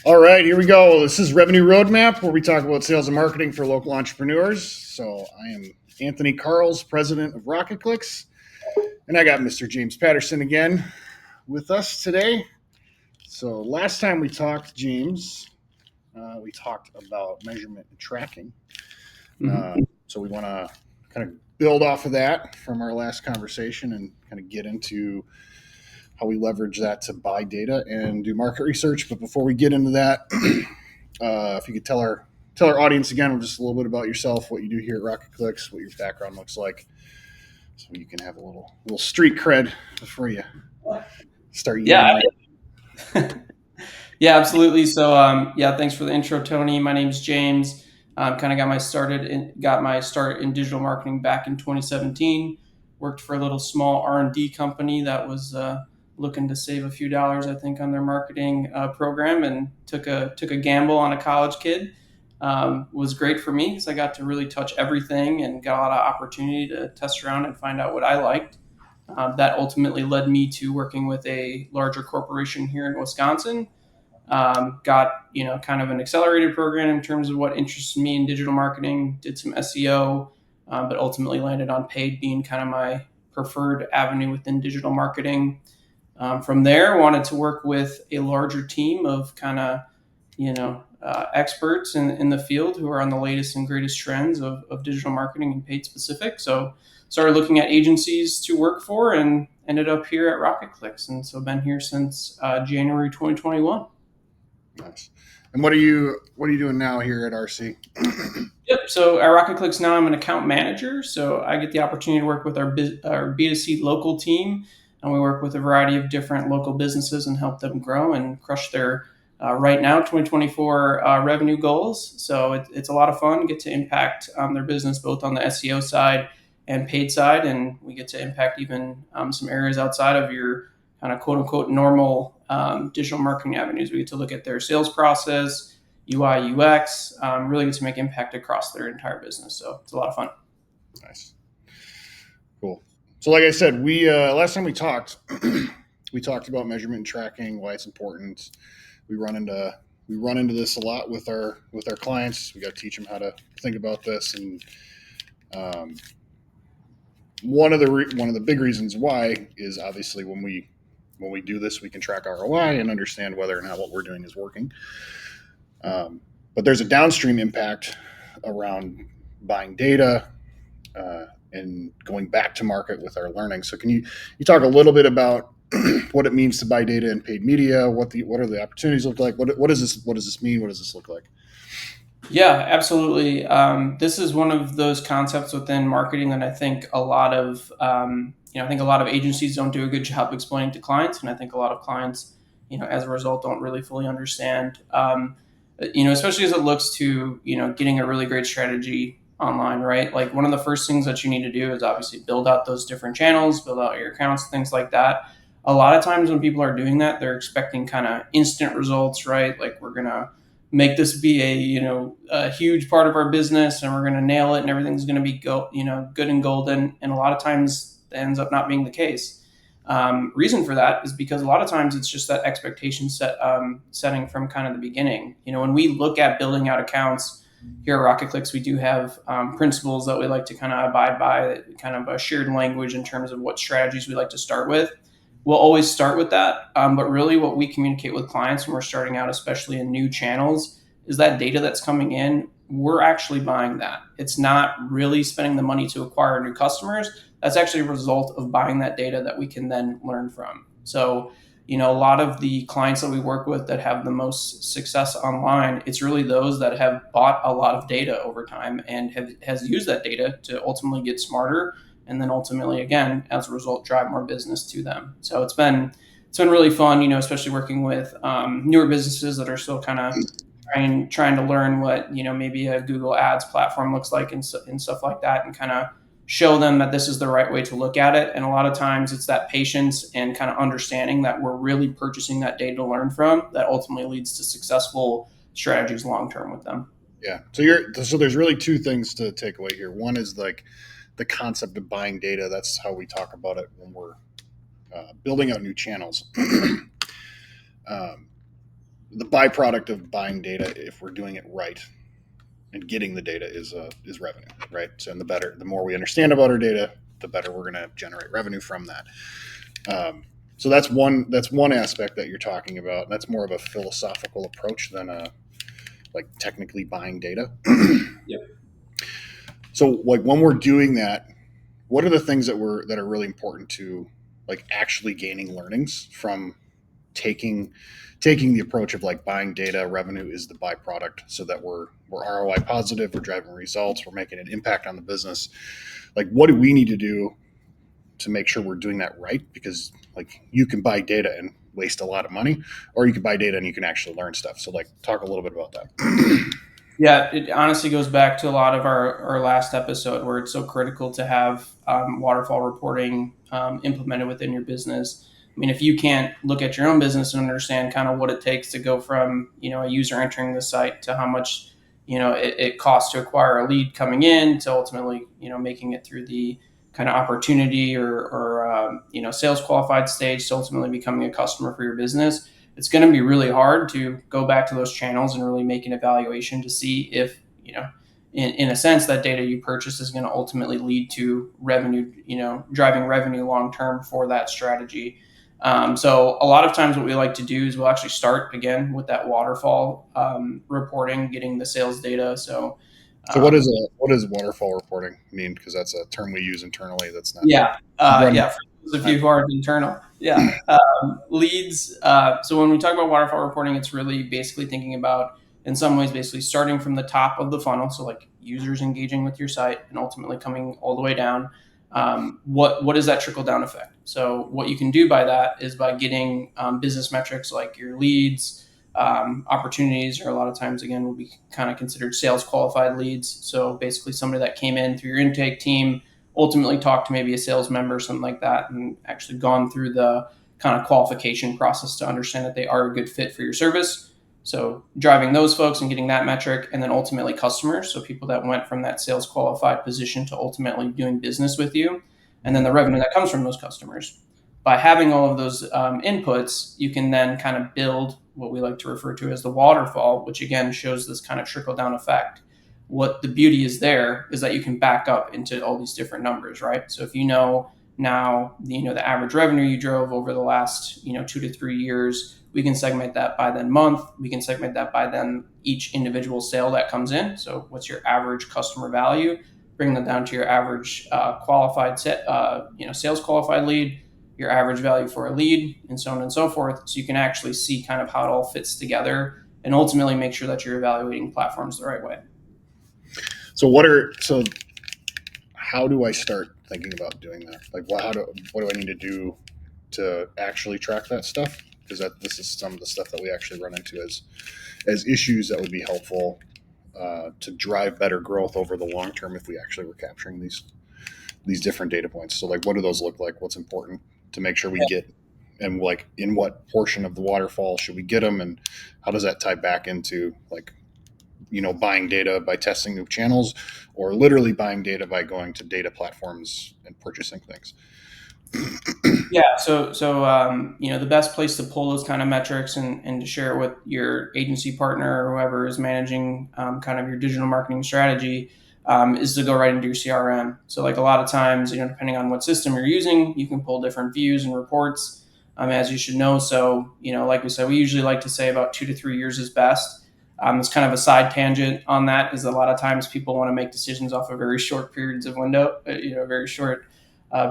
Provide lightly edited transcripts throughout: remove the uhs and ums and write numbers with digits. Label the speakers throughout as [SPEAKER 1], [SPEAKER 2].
[SPEAKER 1] All right, here we go. This is Revenue Roadmap, where we talk about sales and marketing for local entrepreneurs. So I am Anthony Karls, president of RocketClicks, and I got Mr. James Patterson again with us today. So last time we talked, James, we talked about measurement and tracking. So we want to kind of build off of that from our last conversation and kind of get into how we leverage that to buy data and do market research. But before we get into that, if you could tell our audience again just a little bit about yourself, what you do here at RocketClicks, what your background looks like, so you can have a little street cred before you start.
[SPEAKER 2] Yeah, yeah, absolutely. So, thanks for the intro, Tony. My name's James. Kind of got my start in digital marketing back in 2017. Worked for a little small R&D company that was looking to save a few dollars, I think, on their marketing program, and took a gamble on a college kid. Was great for me because I got to really touch everything and got a lot of opportunity to test around and find out what I liked. That ultimately led me to working with a larger corporation here in Wisconsin. Got kind of an accelerated program in terms of what interests me in digital marketing. Did some SEO, but ultimately landed on paid being kind of my preferred avenue within digital marketing. From there, wanted to work with a larger team of kind of experts in the field who are on the latest and greatest trends of digital marketing and paid specific. So started looking at agencies to work for and ended up here at RocketClicks. And so been here since January 2021.
[SPEAKER 1] Nice. And what are you doing now here at RC?
[SPEAKER 2] Yep. So at RocketClicks now I'm an account manager. So I get the opportunity to work with our B2C local team. And we work with a variety of different local businesses and help them grow and crush their right now 2024 revenue goals. So it's a lot of fun. Get to impact their business both on the SEO side and paid side, and we get to impact even some areas outside of your kind of quote unquote normal digital marketing avenues. We get to look at their sales process, UI, UX, really get to make impact across their entire business. So it's a lot of fun.
[SPEAKER 1] Nice. Cool. So like I said, we last time we talked, we talked about measurement and tracking, why it's important. We run into this a lot with our clients. We got to teach them how to think about this, and one of the big reasons why is obviously when we do this, we can track ROI and understand whether or not what we're doing is working. But there's a downstream impact around buying data and going back to market with our learning. So can you talk a little bit about what it means to buy data in paid media? What are the opportunities look like? What does this mean? What does this look like?
[SPEAKER 2] Yeah, absolutely. This is one of those concepts within marketing that I think a lot of agencies don't do a good job explaining to clients, and I think a lot of clients, as a result, don't really fully understand. Especially as it looks to getting a really great strategy online, right? Like one of the first things that you need to do is obviously build out those different channels, build out your accounts, things like that. A lot of times when people are doing that, they're expecting kind of instant results, right? Like we're gonna make this be a huge part of our business and we're gonna nail it and everything's gonna be good and golden. And a lot of times that ends up not being the case. Reason for that is because a lot of times it's just that expectation setting from kind of the beginning. When we look at building out accounts here at RocketClicks, we do have principles that we like to kind of abide by, kind of a shared language in terms of what strategies we like to start with. We'll always start with that. But really what we communicate with clients when we're starting out, especially in new channels, is that data that's coming in, we're actually buying that. It's not really spending the money to acquire new customers. That's actually a result of buying that data that we can then learn from. So, a lot of the clients that we work with that have the most success online, it's really those that have bought a lot of data over time and has used that data to ultimately get smarter, and then ultimately, again, as a result, drive more business to them. So it's been really fun, especially working with newer businesses that are still kind of trying to learn what maybe a Google Ads platform looks like and stuff like that, and kind of show them that this is the right way to look at it. And a lot of times it's that patience and kind of understanding that we're really purchasing that data to learn from that ultimately leads to successful strategies long term with them.
[SPEAKER 1] Yeah. So there's really two things to take away here. One is like the concept of buying data. That's how we talk about it when we're building out new channels. the byproduct of buying data, if we're doing it right and getting the data, is revenue, right? So, and the more we understand about our data, the better we're going to generate revenue from that. So that's one aspect that you're talking about. That's more of a philosophical approach than a like technically buying data.
[SPEAKER 2] Yep.
[SPEAKER 1] So like when we're doing that, what are the things that are really important to like actually gaining learnings from taking the approach of like buying data? Revenue is the byproduct, so that we're ROI positive, we're driving results, we're making an impact on the business. Like what do we need to do to make sure we're doing that right? Because like you can buy data and waste a lot of money, or you can buy data and you can actually learn stuff. So like talk a little bit about that.
[SPEAKER 2] Yeah, it honestly goes back to a lot of our last episode where it's so critical to have waterfall reporting implemented within your business. I mean, if you can't look at your own business and understand kind of what it takes to go from, a user entering the site to how much, it costs to acquire a lead coming in to ultimately, making it through the kind of opportunity or sales qualified stage to ultimately becoming a customer for your business, it's going to be really hard to go back to those channels and really make an evaluation to see if, in a sense, that data you purchase is going to ultimately lead to revenue, driving revenue long term for that strategy. So a lot of times what we like to do is we'll actually start again with that waterfall reporting, getting the sales data. So
[SPEAKER 1] What does waterfall reporting mean? Because that's a term we use internally. That's not
[SPEAKER 2] yeah,
[SPEAKER 1] run.
[SPEAKER 2] yeah. For those of you who aren't internal, yeah, leads. So when we talk about waterfall reporting, it's really basically thinking about, in some ways, basically starting from the top of the funnel, so like users engaging with your site, and ultimately coming all the way down. What is that trickle down effect? So what you can do by that is by getting business metrics like your leads, opportunities, or a lot of times again will be kind of considered sales qualified leads. So basically somebody that came in through your intake team, ultimately talked to maybe a sales member or something like that, and actually gone through the kind of qualification process to understand that they are a good fit for your service. So driving those folks and getting that metric, and then ultimately customers. So people that went from that sales qualified position to ultimately doing business with you, and then the revenue that comes from those customers. By having all of those inputs, you can then kind of build what we like to refer to as the waterfall, which again shows this kind of trickle down effect. What the beauty is there is that you can back up into all these different numbers, right? So if you know now, the average revenue you drove over the last, 2 to 3 years, we can segment that by then month. We can segment that by then each individual sale that comes in. So what's your average customer value? Bring that down to your average qualified sales qualified lead, your average value for a lead, and so on and so forth. So you can actually see kind of how it all fits together and ultimately make sure that you're evaluating platforms the right way.
[SPEAKER 1] So how do I start thinking about doing that? Like, what do I need to do to actually track that stuff? Because this is some of the stuff that we actually run into as issues that would be helpful to drive better growth over the long term if we actually were capturing these different data points. So, like, what do those look like? What's important to make sure we get, and like, in what portion of the waterfall should we get them, and how does that tie back into like, buying data by testing new channels, or literally buying data by going to data platforms and purchasing things?
[SPEAKER 2] Yeah, so the best place to pull those kind of metrics and to share it with your agency partner or whoever is managing kind of your digital marketing strategy is to go right into your CRM. So like a lot of times, depending on what system you're using, you can pull different views and reports, as you should know. So like we said, we usually like to say about 2 to 3 years is best. It's kind of a side tangent on that, is a lot of times people want to make decisions off of very short periods of window, very short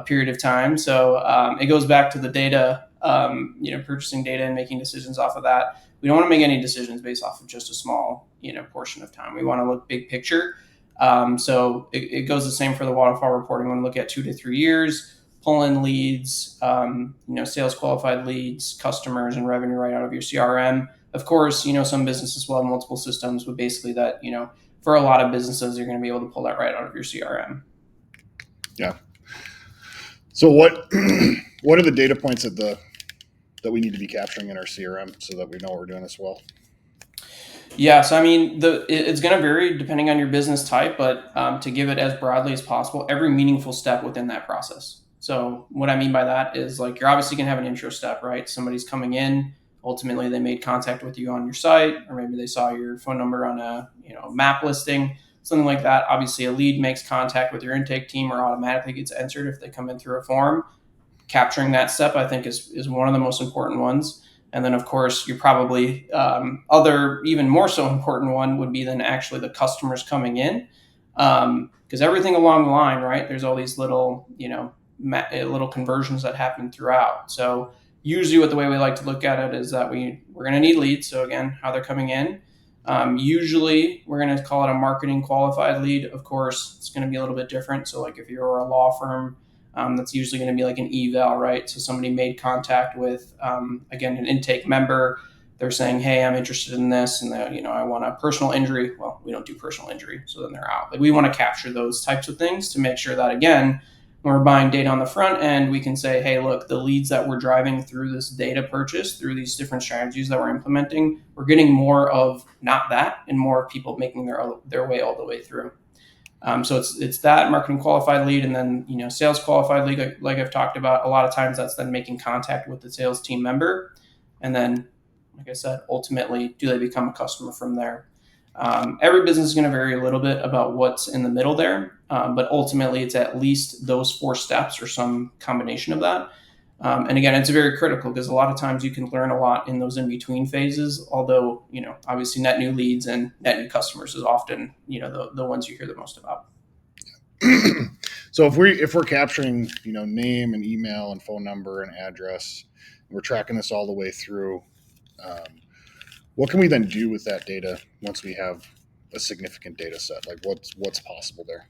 [SPEAKER 2] period of time. So it goes back to the data, purchasing data and making decisions off of that. We don't want to make any decisions based off of just a small, portion of time. We want to look big picture. So it goes the same for the waterfall reporting. We want to look at 2 to 3 years, pull in leads, sales qualified leads, customers, and revenue right out of your CRM. Of course, some businesses will have multiple systems, but basically that, for a lot of businesses, you're going to be able to pull that right out of your CRM.
[SPEAKER 1] Yeah. So what what are the data points that we need to be capturing in our CRM so that we know we're doing this well?
[SPEAKER 2] Yeah, so I mean, it's going to vary depending on your business type, but to give it as broadly as possible, every meaningful step within that process. So what I mean by that is, like, you're obviously going to have an intro step, right? Somebody's coming in, ultimately they made contact with you on your site, or maybe they saw your phone number on a map listing, something like that. Obviously, a lead makes contact with your intake team or automatically gets entered if they come in through a form. Capturing that step, I think, is one of the most important ones. And then, of course, you're probably other even more so important one would be then actually the customers coming in, because everything along the line, right? There's all these little little conversions that happen throughout. So usually, what the way we like to look at it is that we're going to need leads. So again, how they're coming in. Usually, we're going to call it a marketing qualified lead. Of course, it's going to be a little bit different. So like if you're a law firm, that's usually going to be like an eval, right? So somebody made contact with, again, an intake member. They're saying, hey, I'm interested in this, and I want a personal injury. Well, we don't do personal injury, so then they're out. Like we want to capture those types of things to make sure that, again, when we're buying data on the front end, we can say, hey, look, the leads that we're driving through this data purchase, through these different strategies that we're implementing, we're getting more of not that and more of people making their way all the way through. So it's that marketing qualified lead, and then sales qualified lead, like I've talked about. A lot of times that's then making contact with the sales team member, and then, like I said, ultimately, do they become a customer from there? Every business is going to vary a little bit about what's in the middle there, but ultimately it's at least those 4 steps or some combination of that. And again, it's very critical because a lot of times you can learn a lot in those in-between phases, although, obviously net new leads and net new customers is often, the ones you hear the most about.
[SPEAKER 1] So if we're capturing, name and email and phone number and address, we're tracking this all the way through, what can we then do with that data once we have a significant data set? Like what's possible there?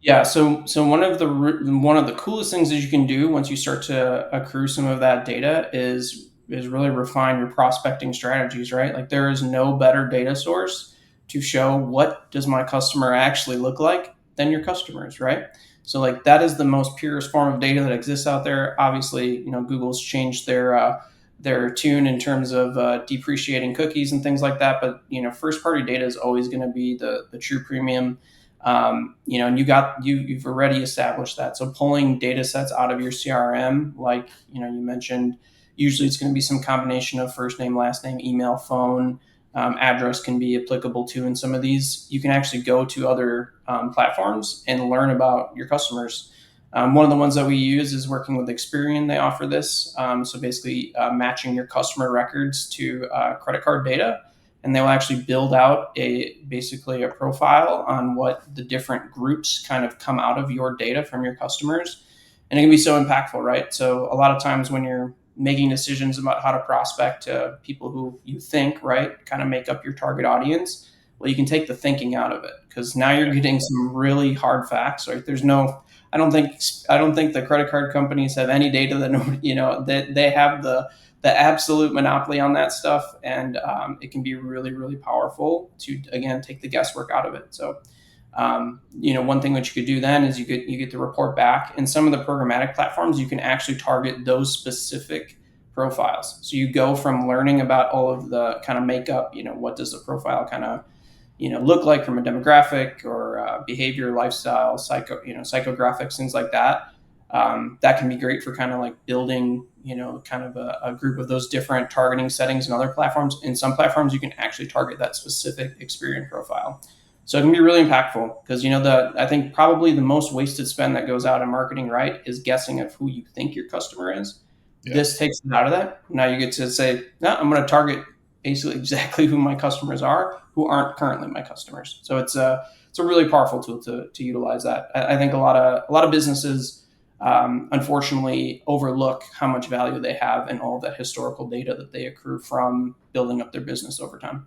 [SPEAKER 2] Yeah, so one of the coolest things that you can do once you start to accrue some of that data is really refine your prospecting strategies, right? Like there is no better data source to show what does my customer actually look like than your customers, right? So like that is the most purest form of data that exists out there. Obviously, Google's changed their tune in terms of depreciating cookies and things like that, but first party data is always going to be the true premium. And you've already established that. So pulling data sets out of your CRM, like you mentioned, usually it's going to be some combination of first name, last name, email, phone, address can be applicable to in some of these. You can actually go to other platforms and learn about your customers. One of the ones that we use is working with Experian. They offer this. So basically matching your customer records to credit card data. And they'll actually build out basically a profile on what the different groups kind of come out of your data from your customers. And it can be so impactful, right? So a lot of times when you're making decisions about how to prospect to people who you think, right, kind of make up your target audience, well, you can take the thinking out of it because now you're getting some really hard facts, right? I don't think the credit card companies have any data that that they have the absolute monopoly on that stuff, and it can be really, really powerful to again take the guesswork out of it. So, one thing that you could do then is you get the report back. In some of the programmatic platforms, you can actually target those specific profiles. So you go from learning about all of the kind of makeup, what does the profile kind of look like from a demographic or behavior, lifestyle, psychographics, things like that. That can be great for kind of like building, kind of a group of those different targeting settings in other platforms. In some platforms, you can actually target that specific Experian profile. So it can be really impactful because, I think probably the most wasted spend that goes out in marketing, right, is guessing of who you think your customer is. Yeah. This takes it out of that. Now you get to say, no, I'm going to target basically exactly who my customers are, who aren't currently my customers. So it's a really powerful tool to utilize that. I think a lot of businesses unfortunately overlook how much value they have in all that historical data that they accrue from building up their business over time.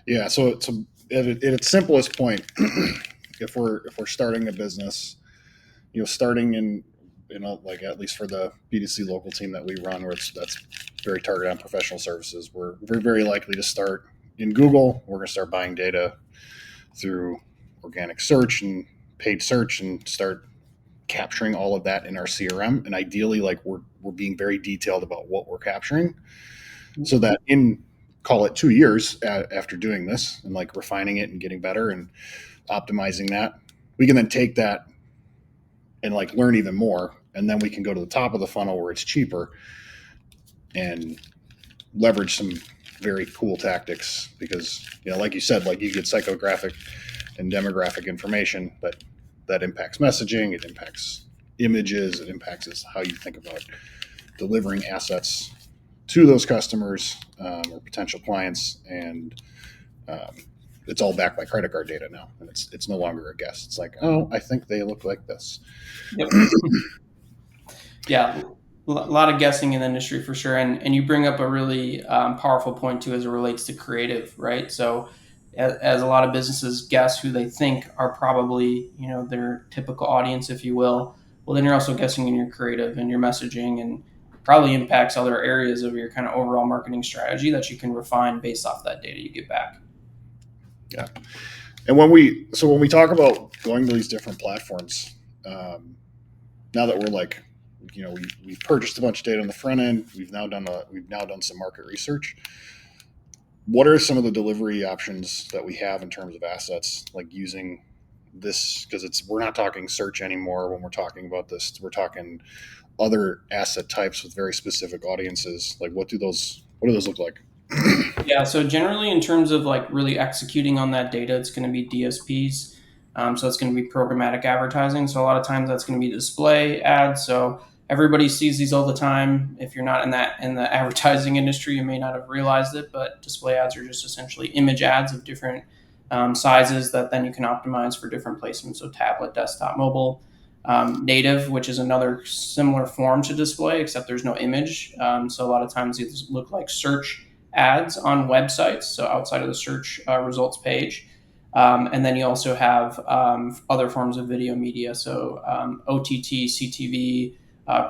[SPEAKER 1] Yeah. So at its simplest point, if we're starting a business, starting in like at least for the B2C local team that we run, where that's very targeted on professional services, we're very likely to start in Google. We're going to start buying data through organic search and paid search and start capturing all of that in our CRM. And ideally, like we're being very detailed about what we're capturing, so that in call it 2 years after doing this and like refining it and getting better and optimizing that, we can then take that and like learn even more. And then we can go to the top of the funnel where it's cheaper and leverage some very cool tactics because, like you said, like you get psychographic and demographic information that impacts messaging, it impacts images, it impacts how you think about delivering assets to those customers or potential clients, and it's all backed by credit card data now, and it's no longer a guess. It's like, oh, I think they look like this.
[SPEAKER 2] Yep. Yeah, a lot of guessing in the industry for sure. And you bring up a really powerful point too as it relates to creative, right? So as a lot of businesses guess who they think are probably, their typical audience, if you will, well, then you're also guessing in your creative and your messaging, and probably impacts other areas of your kind of overall marketing strategy that you can refine based off that data you get back.
[SPEAKER 1] Yeah. And when we talk about going to these different platforms, now that we're like, we've purchased a bunch of data on the front end, we've now done some market research. What are some of the delivery options that we have in terms of assets, like using this? Because we're not talking search anymore when we're talking about this. We're talking other asset types with very specific audiences. Like, what do those look like?
[SPEAKER 2] Yeah, so generally in terms of like really executing on that data, it's going to be DSPs. So it's going to be programmatic advertising. So a lot of times that's going to be display ads. So everybody sees these all the time. If you're not in the advertising industry, you may not have realized it, but display ads are just essentially image ads of different sizes that then you can optimize for different placements. So tablet, desktop, mobile. Native, which is another similar form to display, except there's no image. So a lot of times these look like search ads on websites, so outside of the search results page. And then you also have other forms of video media, so OTT, CTV,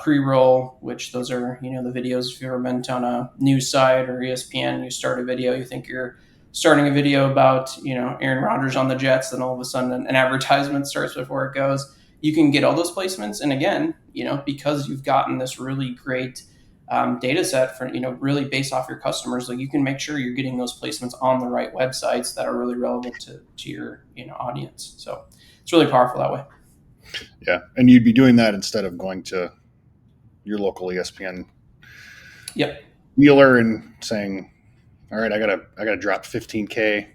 [SPEAKER 2] pre-roll, which those are, the videos. If you've ever been on a news site or ESPN, you start a video, you think you're starting a video about, Aaron Rodgers on the Jets, then all of a sudden an advertisement starts before it goes. You can get all those placements. And again, because you've gotten this really great data set for, really based off your customers, like you can make sure you're getting those placements on the right websites that are really relevant to your, audience. So it's really powerful that way.
[SPEAKER 1] Yeah. And you'd be doing that instead of going to your local ESPN dealer and saying, all right, I gotta drop 15K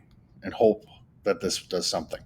[SPEAKER 1] and hope that this does something.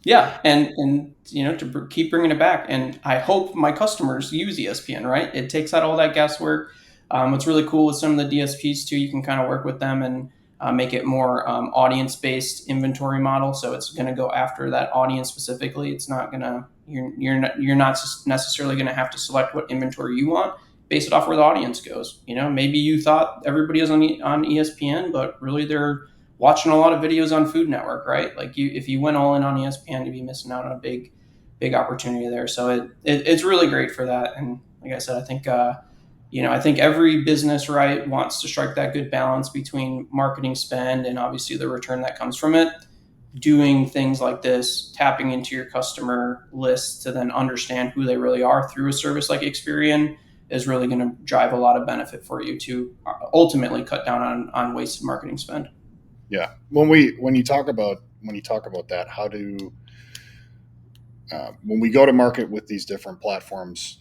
[SPEAKER 2] Yeah, and to keep bringing it back, and I hope my customers use ESPN. Right, it takes out all that guesswork. What's really cool with some of the DSPs too, you can kind of work with them and make it more audience-based inventory model. So it's going to go after that audience specifically. It's not gonna you're not necessarily going to have to select what inventory you want. Base it off where the audience goes. Maybe you thought everybody is on ESPN, but really they're watching a lot of videos on Food Network, right? Like if you went all in on ESPN, you'd be missing out on a big opportunity there. So it's really great for that. And like I said, I think I think every business, right, wants to strike that good balance between marketing spend and obviously the return that comes from it. Doing things like this, tapping into your customer list to then understand who they really are through a service like Experian is really going to drive a lot of benefit for you to ultimately cut down on wasted marketing spend.
[SPEAKER 1] Yeah. When you talk about that, how do when we go to market with these different platforms,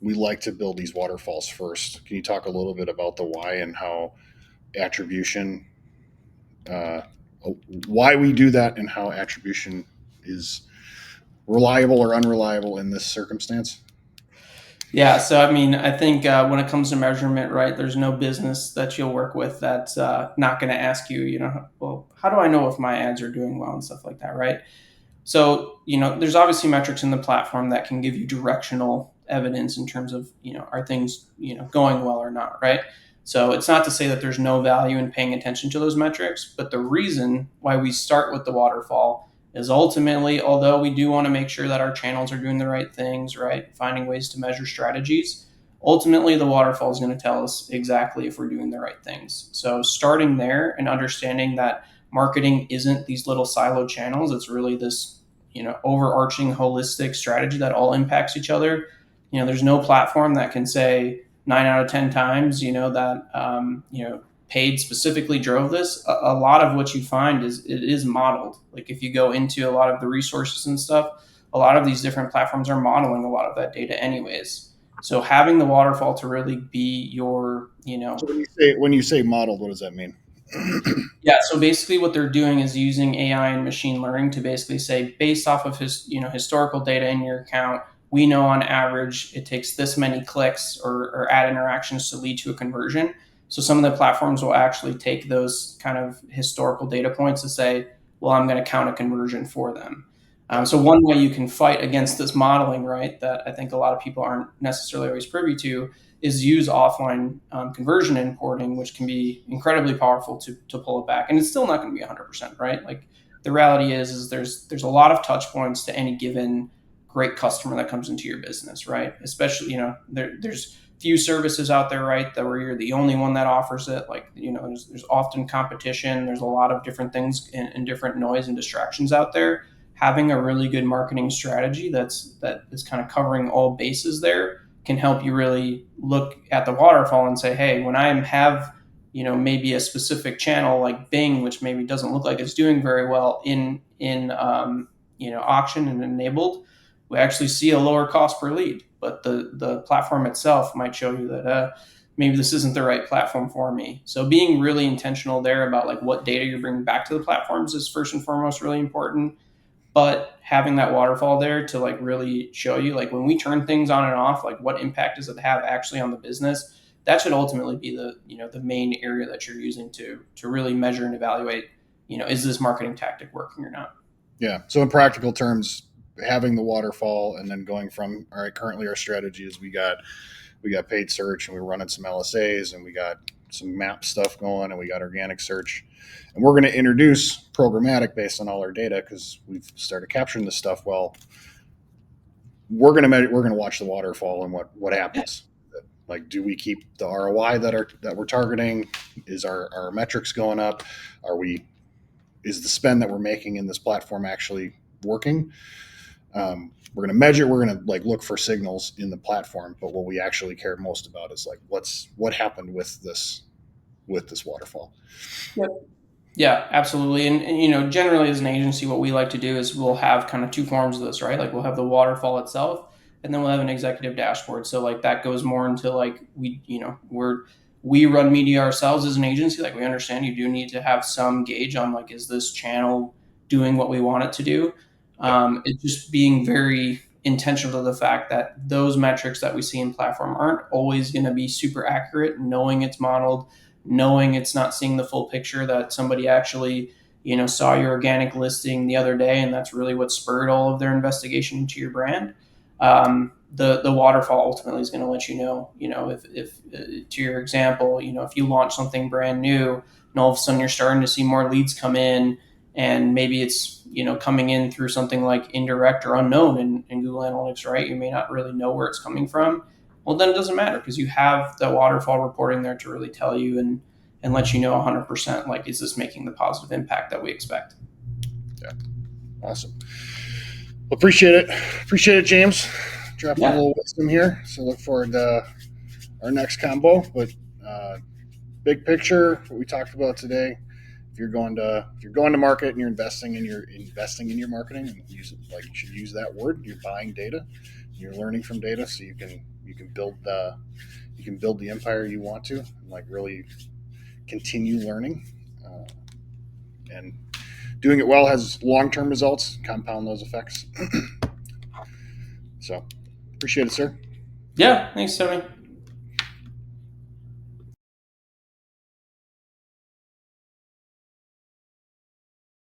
[SPEAKER 1] we like to build these waterfalls first. Can you talk a little bit about the why and how attribution, why we do that, and how attribution is reliable or unreliable in this circumstance?
[SPEAKER 2] Yeah, so I mean, I think when it comes to measurement, right, there's no business that you'll work with that's not going to ask you, well, how do I know if my ads are doing well and stuff like that, right? So, there's obviously metrics in the platform that can give you directional evidence in terms of, are things, going well or not, right? So it's not to say that there's no value in paying attention to those metrics, but the reason why we start with the waterfall is ultimately, although we do want to make sure that our channels are doing the right things, right? Finding ways to measure strategies, ultimately the waterfall is going to tell us exactly if we're doing the right things. So starting there and understanding that marketing isn't these little siloed channels, it's really this, overarching holistic strategy that all impacts each other. There's no platform that can say 9 out of 10 times, that, paid specifically drove this. A lot of what you find is it is modeled. Like if you go into a lot of the resources and stuff, a lot of these different platforms are modeling a lot of that data anyways. So having the waterfall to really be your,
[SPEAKER 1] So when you say modeled, what does that mean?
[SPEAKER 2] yeah. So basically, what they're doing is using AI and machine learning to basically say, based off of historical data in your account, we know on average it takes this many clicks or ad interactions to lead to a conversion. So some of the platforms will actually take those kind of historical data points to say, well, I'm going to count a conversion for them. So one way you can fight against this modeling, right, that I think a lot of people aren't necessarily always privy to, is use offline conversion importing, which can be incredibly powerful to pull it back. And it's still not going to be 100%, right? Like the reality is there's a lot of touch points to any given great customer that comes into your business, right? Especially, there's few services out there, right, that where you're the only one that offers it. Like, there's often competition. There's a lot of different things and different noise and distractions out there. Having a really good marketing strategy that is kind of covering all bases there can help you really look at the waterfall and say, hey, when I have, maybe a specific channel like Bing, which maybe doesn't look like it's doing very well in auction and enabled, we actually see a lower cost per lead. But the platform itself might show you that maybe this isn't the right platform for me. So being really intentional there about like what data you're bringing back to the platforms is first and foremost really important. But having that waterfall there to like really show you, like when we turn things on and off, like what impact does it have actually on the business? That should ultimately be the main area that you're using to really measure and evaluate, is this marketing tactic working or not?
[SPEAKER 1] Yeah. So in practical terms, having the waterfall and then going from, all right, currently our strategy is we got paid search and we're running some LSAs and we got some map stuff going and we got organic search. And we're going to introduce programmatic based on all our data because we've started capturing this stuff. Well, we're going to watch the waterfall and what happens. Like, do we keep the ROI that we're targeting? Is our metrics going up? Is the spend that we're making in this platform actually working? We're going to measure. We're going to like look for signals in the platform, but what we actually care most about is like what happened with this waterfall.
[SPEAKER 2] Yep. Yeah, absolutely. And generally as an agency, what we like to do is we'll have kind of two forms of this, right? Like we'll have the waterfall itself, and then we'll have an executive dashboard. So like that goes more into like we run media ourselves as an agency. Like we understand you do need to have some gauge on like, is this channel doing what we want it to do? It's just being very intentional to the fact that those metrics that we see in platform aren't always going to be super accurate, knowing it's modeled, knowing it's not seeing the full picture, that somebody actually saw your organic listing the other day and that's really what spurred all of their investigation into your brand. The waterfall ultimately is going to let if to your example, if you launch something brand new and all of a sudden you're starting to see more leads come in, and maybe it's coming in through something like indirect or unknown in Google Analytics, right? You may not really know where it's coming from. Well, then it doesn't matter because you have the waterfall reporting there to really tell you and let you know 100%, like, is this making the positive impact that we expect?
[SPEAKER 1] Yeah, awesome. Well, appreciate it, James. Dropping a little wisdom here, so look forward to our next combo. But big picture, what we talked about today. If you're going to market and you're investing in your marketing, and you should use that word. You're buying data, you're learning from data, so you can build the empire you want to, and like really continue learning. And doing it well has long-term results, compound those effects. So appreciate it, sir.
[SPEAKER 2] Yeah, thanks, Tony.